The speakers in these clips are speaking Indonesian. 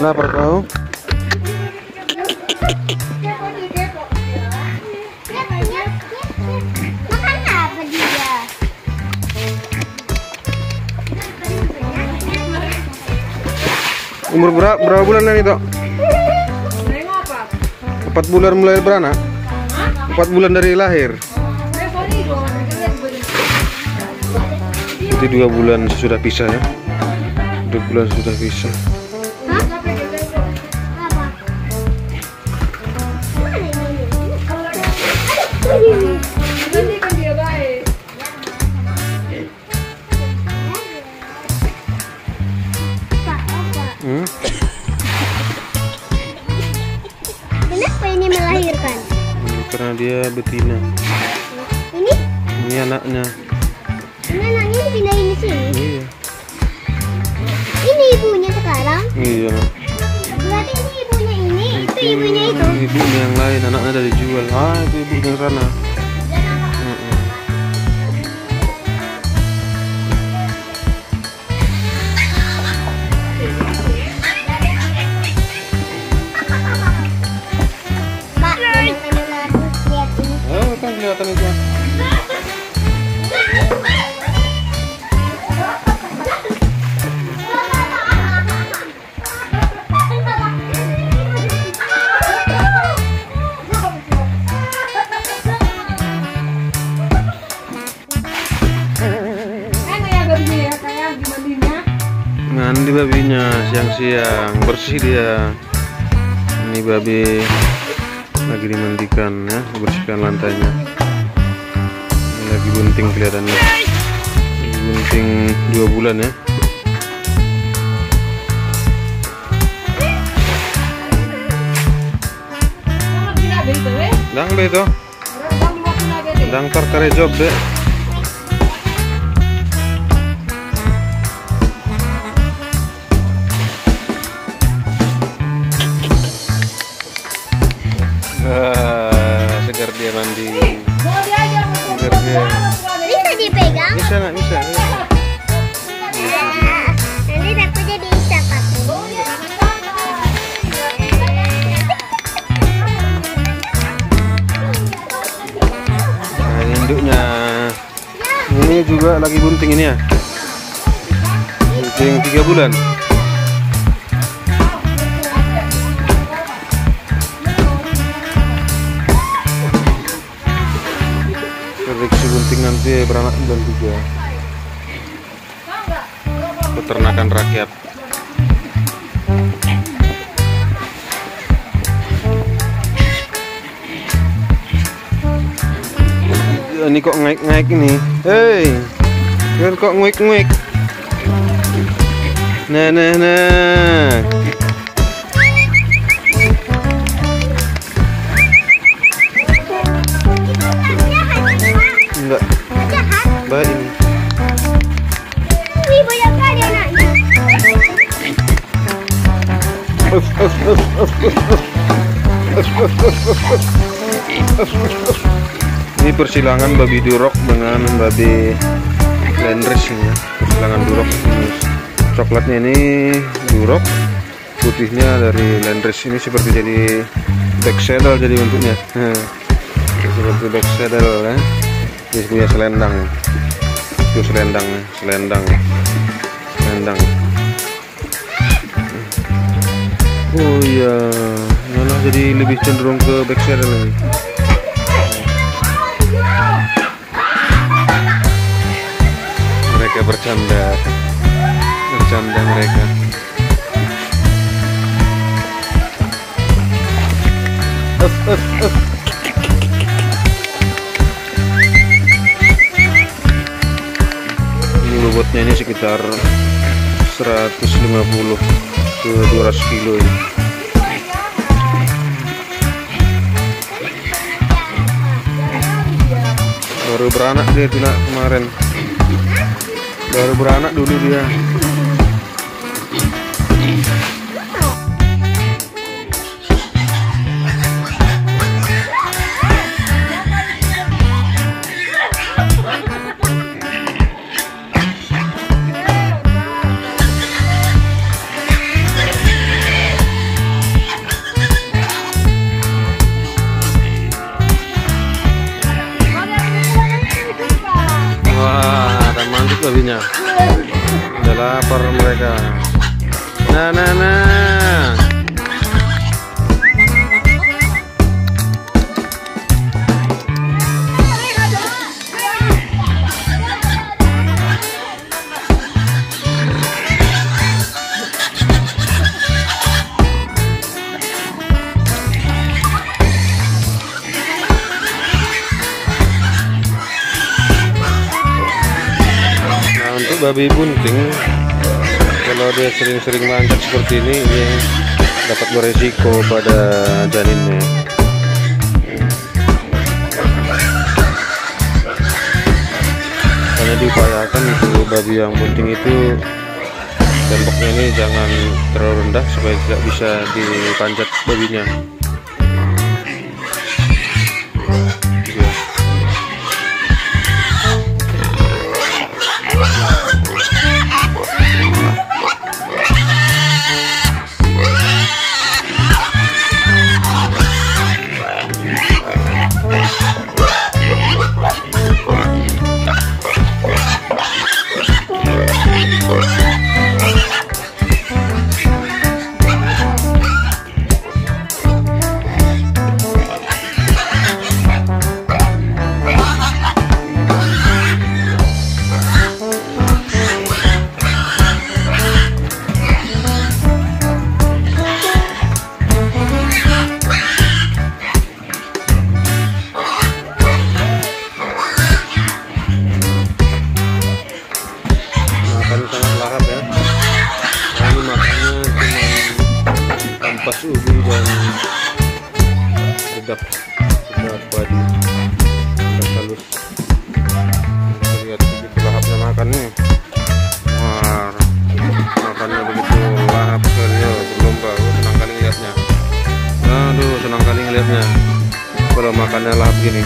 Lapar kau? Makan apa dia? Umur berapa bulan ini Tok? 4 bulan mulai beranak? 4 bulan dari lahir. Berarti 2 bulan sudah pisah ya? 2 bulan sudah pisah. Kenapa ini melahirkan? Karena dia betina. Ini anaknya. Ini anaknya dipindahin di sini. Iya. Ini ibunya sekarang. Iya. Berarti ini ibunya ini, itu ibunya itu. Ibunya yang lain, anaknya udah dijual. Itu ibunya yang sana. Pak, lihat ini. Oh, kan kelihatan itu. Mandi babinya siang-siang, bersih dia. Ini babi lagi dimandikan ya, bersihkan lantainya. Ini lagi bunting kelihatannya. Lagi bunting 2 bulan ya. Dang beto. Dang terkare job deh. Segar dia mandi. Segar dia. Bisa dipegang? Bisa nggak bisa? Nanti takutnya diikat aku. Nah, induknya. Ini juga lagi bunting ini ya. Bunting 3 bulan. Prediksi bunting nanti beranak bulan 3. Peternakan rakyat. Ini kok ngaik-ngaik ini. Hei, kan kok nguik-nguik. Nah. Enggak. Baik ini. Wih, banyak kali anaknya. Ini persilangan babi durok dengan babi landrace ya. Persilangan durok. Coklatnya ini durok, putihnya dari landrace. Ini seperti jadi back saddle jadi bentuknya. Seperti back saddle ya. Dia punya selendang. Itu selendang. Oh iya, malah jadi lebih cenderung ke back saddle ini. Mereka bercanda mereka. Ini bobotnya ini sekitar 150 ke 200 kilo ini. Baru beranak dia tuh kemarin. Baru beranak dulu dia. babinya. Udah lapar mereka. Nah. Babi bunting, kalau dia sering-sering manjat seperti ini dapat beresiko pada janinnya. Karena diupayakan untuk babi yang bunting itu temboknya ini jangan terlalu rendah supaya tidak bisa dipanjat babinya. Ampas ubi dan sedap padi halus. Kita lihat begitu lahapnya makannya. Wah, makannya begitu lahap sekali ya, berlomba. Senang kali ngeliatnya. Aduh, senang kali ngeliatnya kalau makannya lahap gini.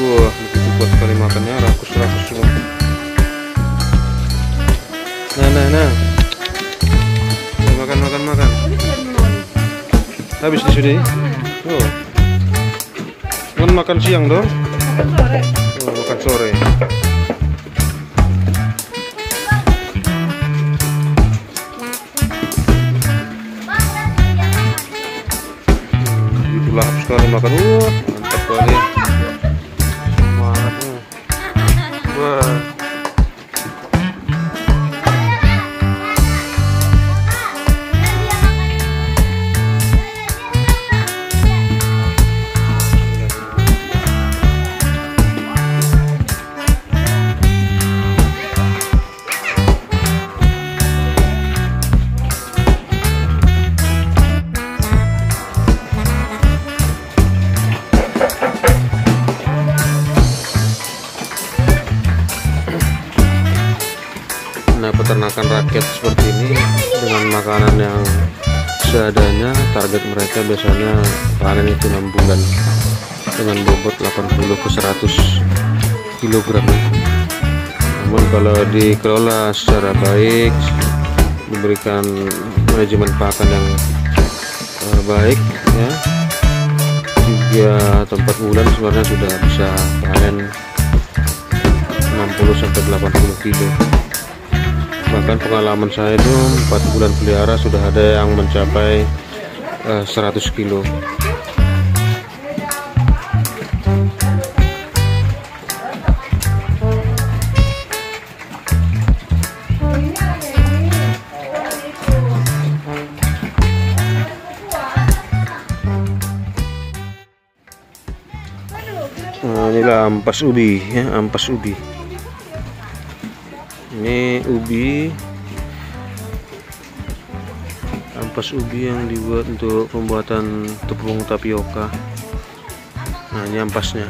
Wah, begitu kuat sekali makannya, rakus-rakus semua. Nah. Makan. Habis disudahi? Oh. Kan makan siang dong? Oh, makan sore. Begitu lahap sekali makan. Mantap sekali. Wah. Nah, peternakan rakyat seperti ini dengan makanan yang seadanya, target mereka biasanya panen itu 6 bulan dengan bobot 80 ke 100 kg. Namun kalau dikelola secara baik, diberikan manajemen pakan yang baik ya, 3 atau 4 bulan sebenarnya sudah bisa panen 60 sampai 80 kilo. Bahkan pengalaman saya itu 4 bulan pelihara sudah ada yang mencapai 100 kilo. Nah, inilah ampas ubi ya, ampas ubi. Ini ubi, ampas ubi yang dibuat untuk pembuatan tepung tapioka. Nah, ini ampasnya.